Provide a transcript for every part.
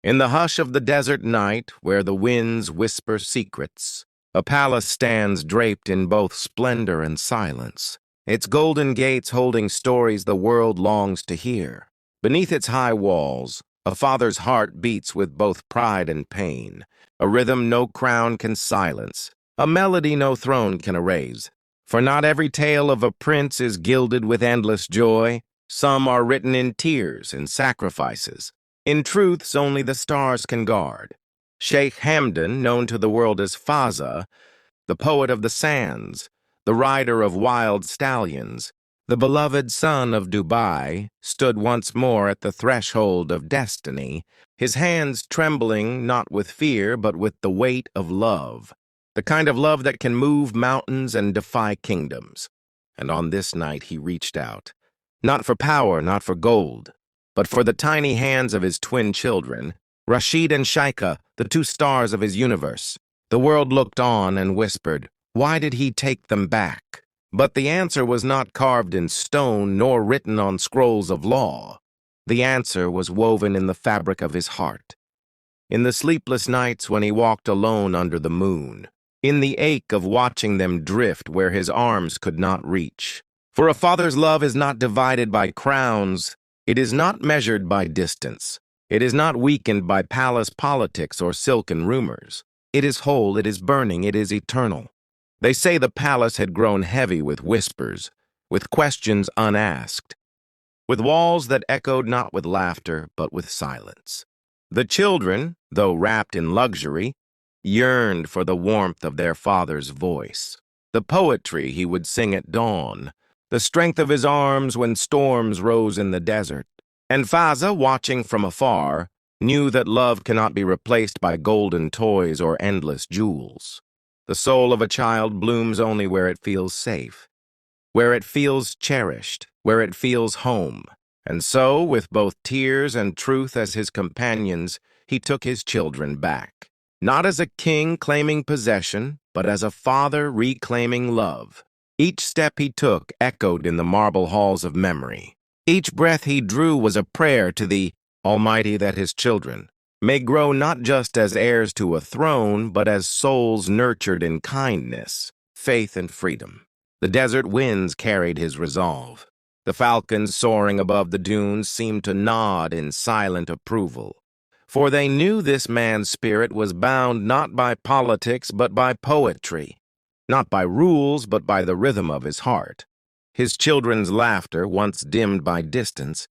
In the hush of the desert night, where the winds whisper secrets, a palace stands draped in both splendor and silence, its golden gates holding stories the world longs to hear. Beneath its high walls, a father's heart beats with both pride and pain, a rhythm no crown can silence, a melody no throne can erase. For not every tale of a prince is gilded with endless joy. Some are written in tears and sacrifices, in truths only the stars can guard. Sheikh Hamdan, known to the world as Fazza, the poet of the sands, the rider of wild stallions, the beloved son of Dubai, stood once more at the threshold of destiny, his hands trembling not with fear but with the weight of love, the kind of love that can move mountains and defy kingdoms. And on this night he reached out, not for power, not for gold, but for the tiny hands of his twin children, Rashid and Sheikha, the two stars of his universe. The world looked on and whispered, why did he take them back? But the answer was not carved in stone nor written on scrolls of law. The answer was woven in the fabric of his heart. In the sleepless nights when he walked alone under the moon, in the ache of watching them drift where his arms could not reach. For a father's love is not divided by crowns. It is not measured by distance. It is not weakened by palace politics or silken rumors. It is whole, it is burning, it is eternal. They say the palace had grown heavy with whispers, with questions unasked, with walls that echoed not with laughter, but with silence. The children, though wrapped in luxury, yearned for the warmth of their father's voice, the poetry he would sing at dawn, the strength of his arms when storms rose in the desert. And Fazza, watching from afar, knew that love cannot be replaced by golden toys or endless jewels. The soul of a child blooms only where it feels safe, where it feels cherished, where it feels home. And so, with both tears and truth as his companions, he took his children back. Not as a king claiming possession, but as a father reclaiming love. Each step he took echoed in the marble halls of memory. Each breath he drew was a prayer to the Almighty that his children may grow not just as heirs to a throne, but as souls nurtured in kindness, faith, and freedom. The desert winds carried his resolve. The falcons soaring above the dunes seemed to nod in silent approval, for they knew this man's spirit was bound not by politics but by poetry, not by rules but by the rhythm of his heart. His children's laughter, once dimmed by distance,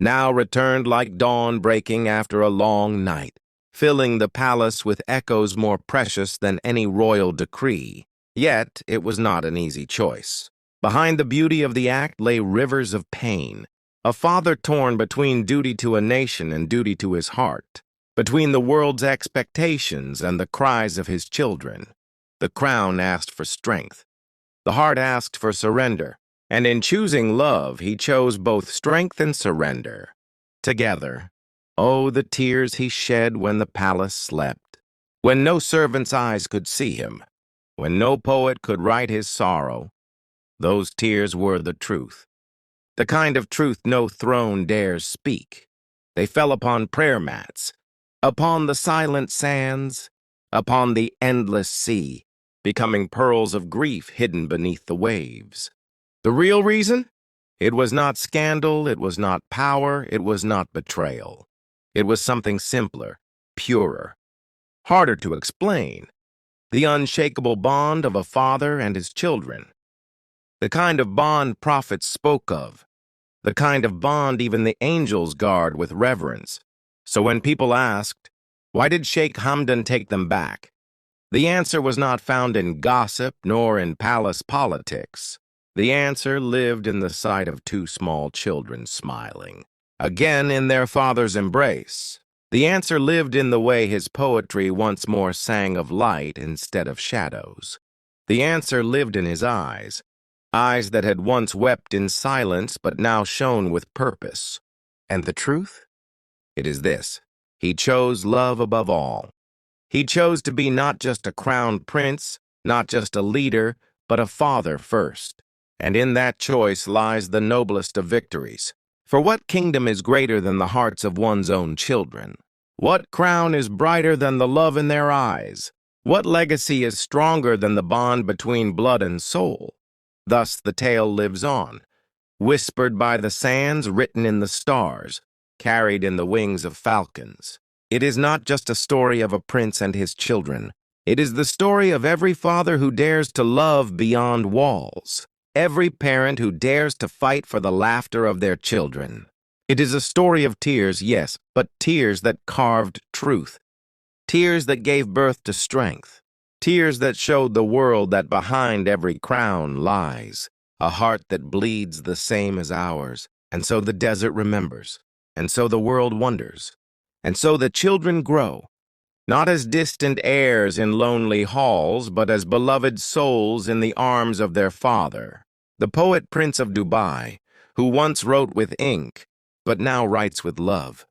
now returned like dawn breaking after a long night, filling the palace with echoes more precious than any royal decree. Yet it was not an easy choice. Behind the beauty of the act lay rivers of pain, a father torn between duty to a nation and duty to his heart, between the world's expectations and the cries of his children. The crown asked for strength. The heart asked for surrender. And in choosing love, he chose both strength and surrender. Together, oh, the tears he shed when the palace slept, when no servant's eyes could see him, when no poet could write his sorrow. Those tears were the truth, the kind of truth no throne dares speak. They fell upon prayer mats, upon the silent sands, upon the endless sea, becoming pearls of grief hidden beneath the waves. The real reason? It was not scandal, it was not power, it was not betrayal. It was something simpler, purer, harder to explain. The unshakable bond of a father and his children. The kind of bond prophets spoke of. The kind of bond even the angels guard with reverence. So when people asked, why did Sheikh Hamdan take them back? The answer was not found in gossip nor in palace politics. The answer lived in the sight of two small children smiling, again in their father's embrace. The answer lived in the way his poetry once more sang of light instead of shadows. The answer lived in his eyes, eyes that had once wept in silence but now shone with purpose. And the truth? It is this: he chose love above all. He chose to be not just a crowned prince, not just a leader, but a father first. And in that choice lies the noblest of victories. For what kingdom is greater than the hearts of one's own children? What crown is brighter than the love in their eyes? What legacy is stronger than the bond between blood and soul? Thus the tale lives on, whispered by the sands, written in the stars, carried in the wings of falcons. It is not just a story of a prince and his children. It is the story of every father who dares to love beyond walls, every parent who dares to fight for the laughter of their children. It is a story of tears, yes, but tears that carved truth, tears that gave birth to strength, tears that showed the world that behind every crown lies a heart that bleeds the same as ours. And so the desert remembers, and so the world wonders, and so the children grow, not as distant heirs in lonely halls, but as beloved souls in the arms of their father. The poet Prince of Dubai, who once wrote with ink, but now writes with love,